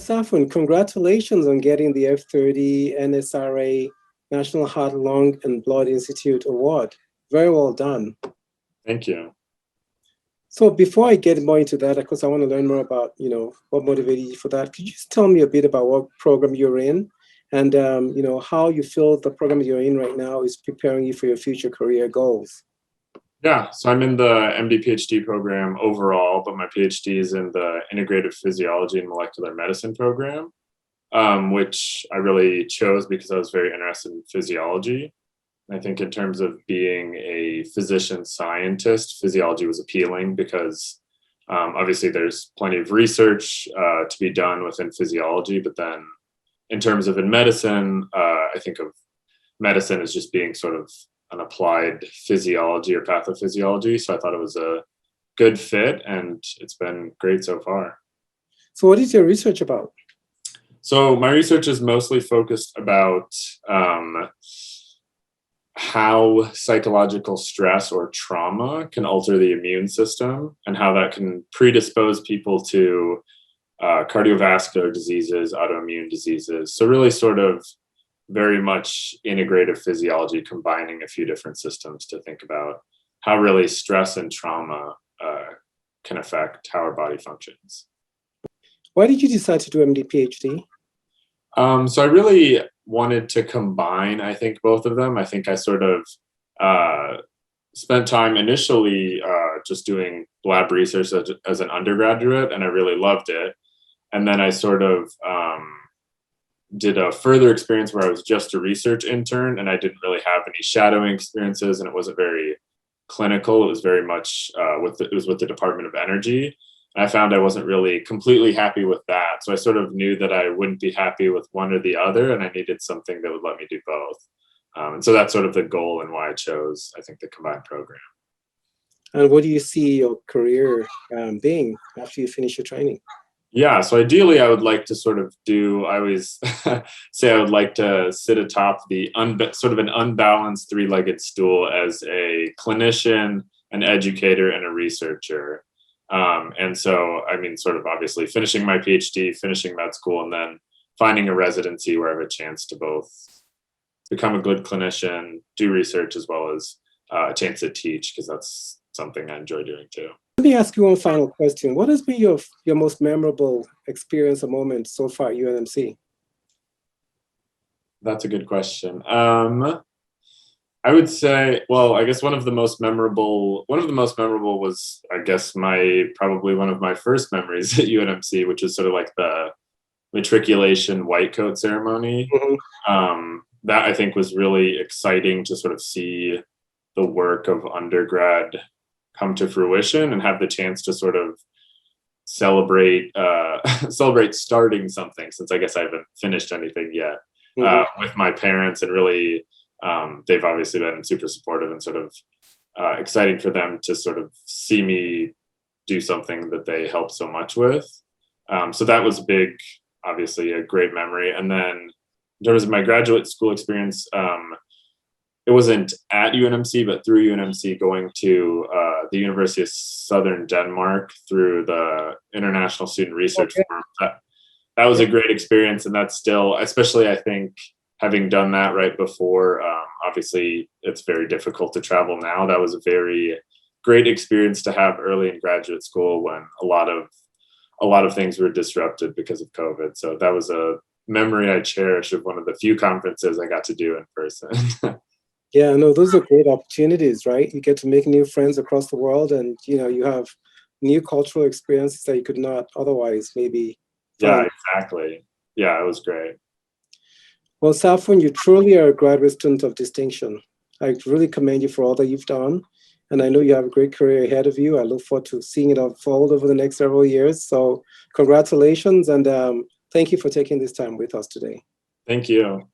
Safwan, congratulations on getting the F30 NSRA National Heart, Lung, and Blood Institute Award. Very well done. Thank you. So before I get more into that, of course, I want to learn more about, what motivated you for that. Could you just tell me a bit about what program you're in and, how you feel the program you're in right now is preparing you for your future career goals? Yeah, so I'm in the MD PhD program overall, but my PhD is in the Integrative Physiology and Molecular Medicine program, which I really chose because I was very interested in physiology. I think in terms of being a physician scientist, physiology was appealing because obviously there's plenty of research to be done within physiology, but then in terms of in medicine, I think of medicine as just being sort of an applied physiology or pathophysiology. So I thought it was a good fit and it's been great so far. So what is your research about? So my research is mostly focused about how psychological stress or trauma can alter the immune system and how that can predispose people to cardiovascular diseases, autoimmune diseases. So really sort of very much integrative physiology, combining a few different systems to think about how really stress and trauma can affect how our body functions. Why did you decide to do MD PhD? So I really wanted to combine, I think, both of them. I think I sort of spent time initially just doing lab research as an undergraduate, and I really loved it. And then I sort of did a further experience where I was just a research intern and I didn't really have any shadowing experiences and it wasn't very clinical. It was very much with the Department of Energy. And I found I wasn't really completely happy with that. So I sort of knew that I wouldn't be happy with one or the other and I needed something that would let me do both. And so that's sort of the goal and why I chose, I think, the combined program. And what do you see your career being after you finish your training? Yeah, so ideally I would like to sort of I always say I would like to sit atop the sort of an unbalanced three-legged stool as a clinician, an educator, and a researcher. And so, I mean, sort of obviously finishing my PhD, finishing med school, and then finding a residency where I have a chance to both become a good clinician, do research, as well as a chance to teach, because that's something I enjoy doing too. Let me ask you one final question. What has been your most memorable experience or moment so far at UNMC? That's a good question. I would say, well, I guess one of the most memorable was, I guess, probably one of my first memories at UNMC, which is sort of like the matriculation white coat ceremony. Mm-hmm. That I think was really exciting to sort of see the work of undergrad come to fruition and have the chance to sort of celebrate starting something, since I guess I haven't finished anything yet, mm-hmm. With my parents, and really they've obviously been super supportive and sort of exciting for them to sort of see me do something that they helped so much with. So that was big, obviously a great memory. And then in terms of my graduate school experience, it wasn't at UNMC, but through UNMC, going to the University of Southern Denmark through the International Student Research Forum. That was a great experience, and that's still, especially I think, having done that right before, obviously it's very difficult to travel now. That was a very great experience to have early in graduate school when a lot of things were disrupted because of COVID. So that was a memory I cherish of one of the few conferences I got to do in person. Yeah, no, those are great opportunities, right? You get to make new friends across the world, and you have new cultural experiences that you could not otherwise maybe find. Yeah, exactly. Yeah, it was great. Well, Safwan, you truly are a graduate student of distinction. I really commend you for all that you've done, and I know you have a great career ahead of you. I look forward to seeing it unfold over the next several years. So congratulations, and thank you for taking this time with us today. Thank you.